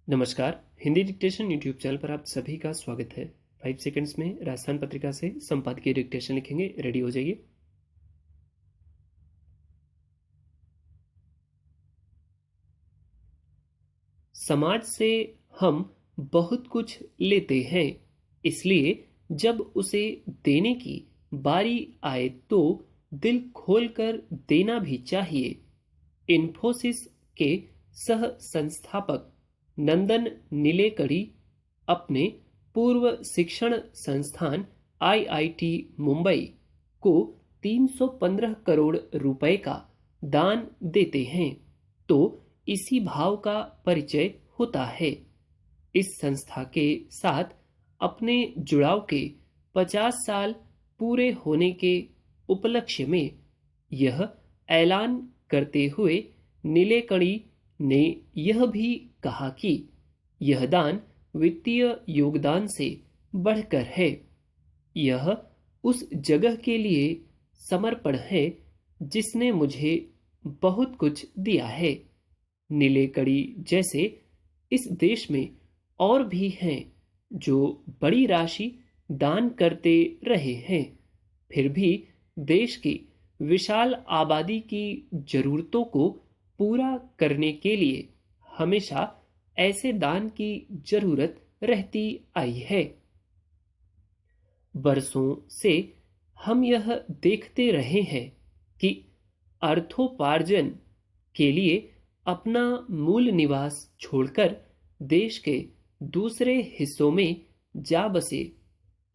नमस्कार। Hindi dictation YouTube channel पर आप सभी का स्वागत है। 5 सेकंड्स में राजस्थान पत्रिका से संपादकीय डिक्टेशन लिखेंगे। रेडी हो जाइए। समाज से हम बहुत कुछ लेते हैं, इसलिए जब उसे देने की बारी आए तो दिल खोलकर देना भी चाहिए। इन्फोसिस के सह संस्थापक नंदन नीलेकणी अपने पूर्व शिक्षण संस्थान आईआईटी मुंबई को 315 करोड़ रुपए का दान देते हैं, तो इसी भाव का परिचय होता है। इस संस्था के साथ अपने जुड़ाव के 50 साल पूरे होने के उपलक्ष्य में यह ऐलान करते हुए नीलेकणी ने यह भी कहा कि यह दान वित्तीय योगदान से बढ़कर है। यह उस जगह के लिए समर्पण है जिसने मुझे बहुत कुछ दिया है। नीलेकणी जैसे इस देश में और भी हैं जो बड़ी राशि दान करते रहे हैं, फिर भी देश की विशाल आबादी की जरूरतों को पूरा करने के लिए हमेशा ऐसे दान की जरूरत रहती आई है। बरसों से हम यह देखते रहे हैं कि अर्थोपार्जन के लिए अपना मूल निवास छोड़कर देश के दूसरे हिस्सों में जा बसे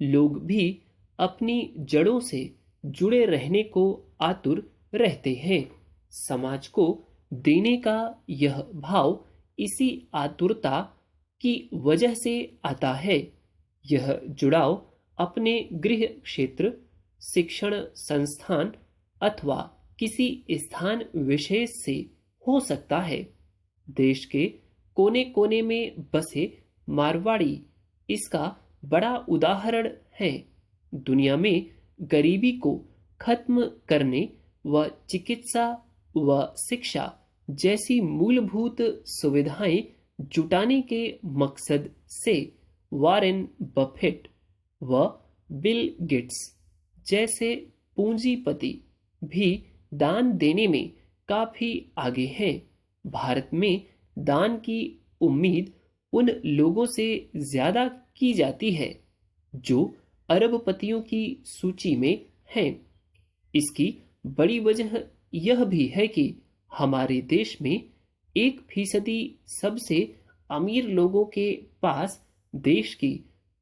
लोग भी अपनी जड़ों से जुड़े रहने को आतुर रहते हैं। समाज को देने का यह भाव इसी आतुरता की वजह से आता है। यह जुड़ाव अपने गृह क्षेत्र, शिक्षण संस्थान अथवा किसी स्थान विशेष से हो सकता है। देश के कोने कोने में बसे मारवाड़ी इसका बड़ा उदाहरण है। दुनिया में गरीबी को खत्म करने व चिकित्सा व शिक्षा जैसी मूलभूत सुविधाएं जुटाने के मकसद से वॉरेन बफेट व बिल गेट्स जैसे पूंजीपति भी दान देने में काफी आगे हैं। भारत में दान की उम्मीद उन लोगों से ज्यादा की जाती है जो अरबपतियों की सूची में हैं। इसकी बड़ी वजह यह भी है कि हमारे देश में 1% सबसे अमीर लोगों के पास देश की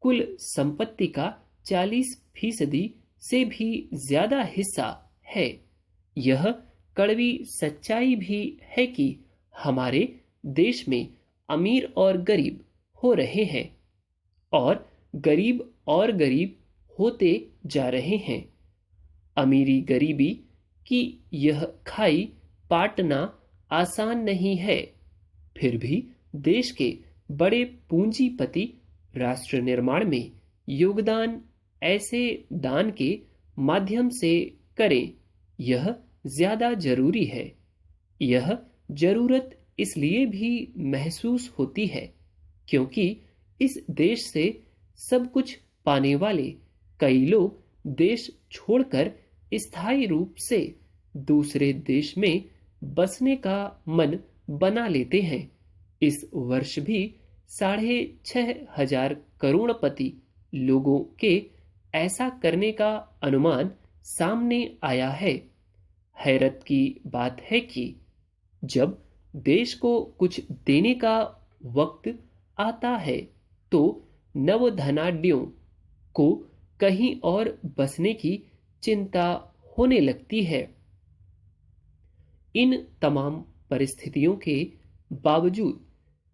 कुल संपत्ति का 40% से भी ज्यादा हिस्सा है। यह कड़वी सच्चाई भी है कि हमारे देश में अमीर और गरीब हो रहे हैं और गरीब होते जा रहे हैं। अमीरी गरीबी की यह खाई पाटना आसान नहीं है, फिर भी देश के बड़े पूंजीपति राष्ट्र निर्माण में योगदान ऐसे दान के माध्यम से करें, यह ज्यादा जरूरी है। यह जरूरत इसलिए भी महसूस होती है क्योंकि इस देश से सब कुछ पाने वाले कई लोग देश छोड़कर स्थायी रूप से दूसरे देश में बसने का मन बना लेते हैं। इस वर्ष भी 6,500 करोड़पति लोगों के ऐसा करने का अनुमान सामने आया है। हैरत की बात है कि जब देश को कुछ देने का वक्त आता है तो नवधनाढ्यों को कहीं और बसने की चिंता होने लगती है। इन तमाम परिस्थितियों के बावजूद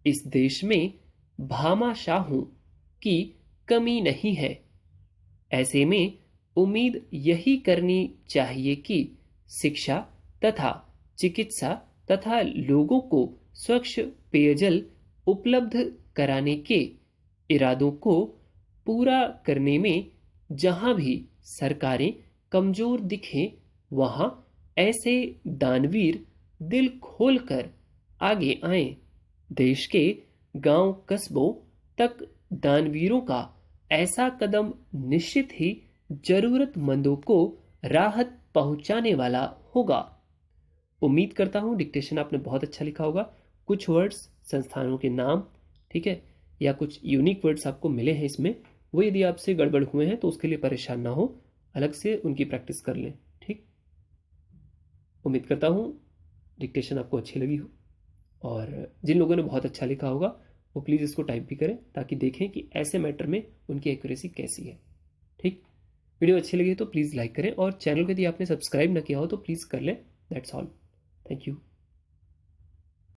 इस देश में भामाशाहों की कमी नहीं है। ऐसे में उम्मीद यही करनी चाहिए कि शिक्षा तथा चिकित्सा तथा लोगों को स्वच्छ पेयजल उपलब्ध कराने के इरादों को पूरा करने में जहां भी सरकारें कमजोर दिखें, वहां ऐसे दानवीर दिल खोलकर आगे आएं। देश के गांव कस्बों तक दानवीरों का ऐसा कदम निश्चित ही जरूरतमंदों को राहत पहुंचाने वाला होगा। उम्मीद करता हूं डिक्टेशन आपने बहुत अच्छा लिखा होगा। कुछ वर्ड्स, संस्थानों के नाम, ठीक है, या कुछ यूनिक वर्ड्स आपको मिले हैं इसमें, वो यदि आपसे गड़बड़ हुए हैं तो उसके लिए परेशान ना हो, अलग से उनकी प्रैक्टिस कर लें। ठीक, उम्मीद करता हूँ डिक्टेशन आपको अच्छी लगी हो, और जिन लोगों ने बहुत अच्छा लिखा होगा वो प्लीज़ इसको टाइप भी करें ताकि देखें कि ऐसे मैटर में उनकी एक्यूरेसी कैसी है। ठीक, वीडियो अच्छी लगी तो प्लीज़ लाइक करें, और चैनल को यदि आपने सब्सक्राइब ना किया हो तो प्लीज़ कर लें। That's all, thank you.